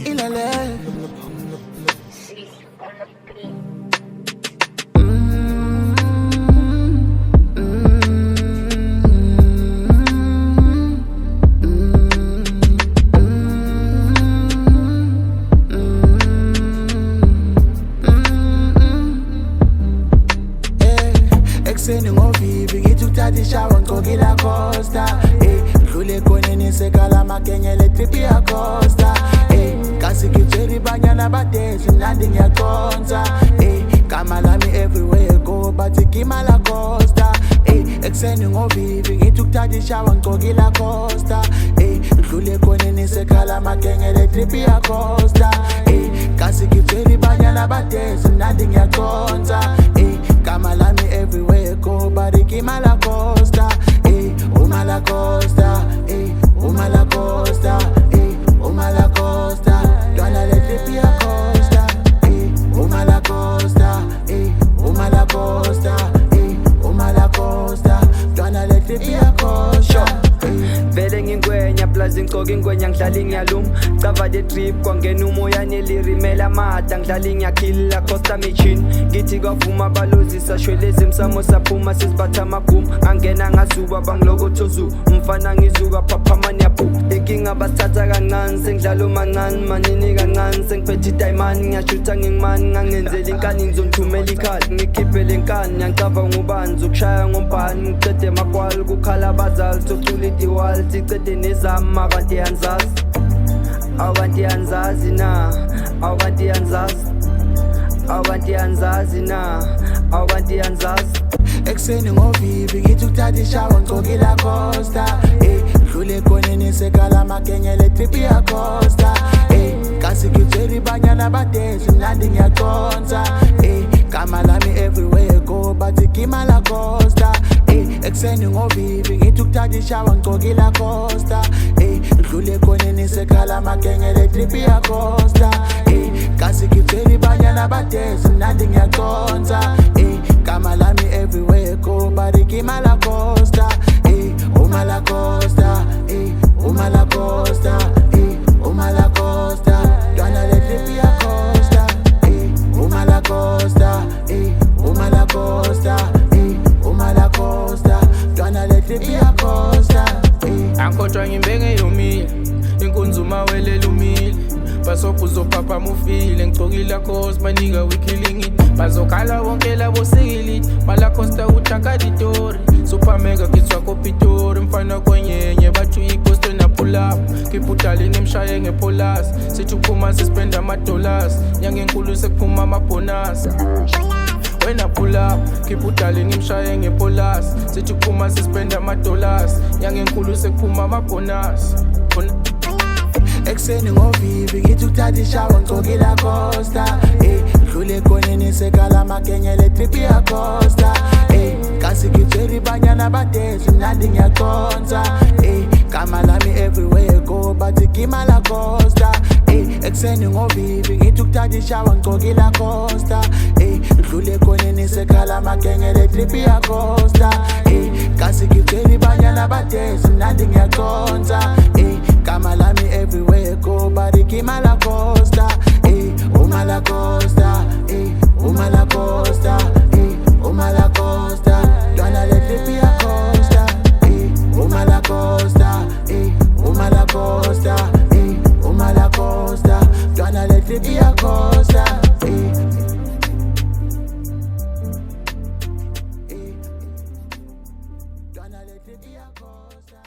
Ilale. Ekuseni ngovivi ngithi ukuthatha ishawa ngigcokile Acosta Dlule ekoneni sekala makenyele trip yaCosta Kasi ngitshela ibanyana badesi mnandi ngiyaconsa Gama lami everywhere go bathi gima la Costa Ekuseni ngovivi ngithi ukuthatha ishawa ngigcokile Acosta Dlule ekoneni sekala makenyele trip yaCosta Kasi ngitshela ibanyana badesi mnandi ngiyaconsa Gama lami everywhere go bari gima la Costa Uma la Costa Uma la Costa Uma la Costa Dwana le trip ya Costa Uma la Costa Uma la Costa Uma la Costa Dwana le trip ya Costa Vele ngingwenya plus ngigqoka ingwenya ngihlala ngiyalum Cava the trip kwangena umoya nelirimela mada ngihlala ngiyakhilla Costa machine ngithi kwavuma balozi sashweleza emsamo saphuma sesibatha amagum angena ngazuba bangilokothozu umfana ngizuka phaphama nyapu inkinga basithatha kancane sengidlala umancane manini kancane sengiphethe idayimani ngiyashutha ngingimani ngangenzela inkani ngizonithumela ikhali ngikhiphele inkani ngiyacava ngubani zokushaya ngombhani ngicede makwali kukhala abazali socula idiwali sicede nezami abantu yanzazi abantu yanzazi na abantu yanzazi abantu yanzazi na abantu yanzazi Ekuseni ngovivi ngithi ukuthatha ishawa ngigcokile Acosta Dlule ekoneni sekala makenyele trip yaCosta Kasi ngitshela ibanyana badesi mnandi ngiyaconsa Gama lami everywhere go bathi gima la Costa Ekuseni ngovivi ngithi ukuthatha ishawa ngigcokile Acosta Dlule ekoneni sekala makenyele trip yaCosta Kasi ngitshela ibanyana badesi mnandi ngiyaconsa Gama lami everywhere go bari gima la Costa Uma la Costa Uma la Costa Uma la Costa Dwana le trip ya Costa Uma la Costa Uma la Costa Uma la Costa Dwana le trip ya Costa Ankodwa ngimbenge yomile inkunzuma welela umile Basopuzo papa mufile ngigcokile Acosta banika wikilling bazokhala wonke labo sekiliti mala Costa uthakaditori super mega kitswa kopitori mfana kwenyenye bathu iposto na pull up kiputali nimshaye ngepolas sithi uphuma sispenda ama-dollars nyanga enkulu sekuphuma ama-bonus wena pull up kiputali nimshaye ngepolas sithi uphuma sispenda ama-dollars nyanga enkulu sekuphuma ama-bonus Ekuseni ngovivi ngithi ukuthatha ishawa ngigcokile Acosta Dlule ekoneni sekala makenyele trip yaCosta Kasi ngitshela ibanyana badesi mnandi ngiyaconsa Gama lami everywhere go bathi gima la Costa Ekuseni ngovivi ngithi ukuthatha ishawa ngigcokile Acosta Dlule ekoneni sekala makenyele trip yaCosta Kasi ngitshela ibanyana badesi mnandi ngiyaconsa Gama lami everywhere go bari gima la Costa Uma la Costa Uma la Costa Uma la Costa Dwana le trip ya Costa Uma la Costa Uma la Costa Uma la Costa Dwana le trip ya Costa Dwana le trip ya Costa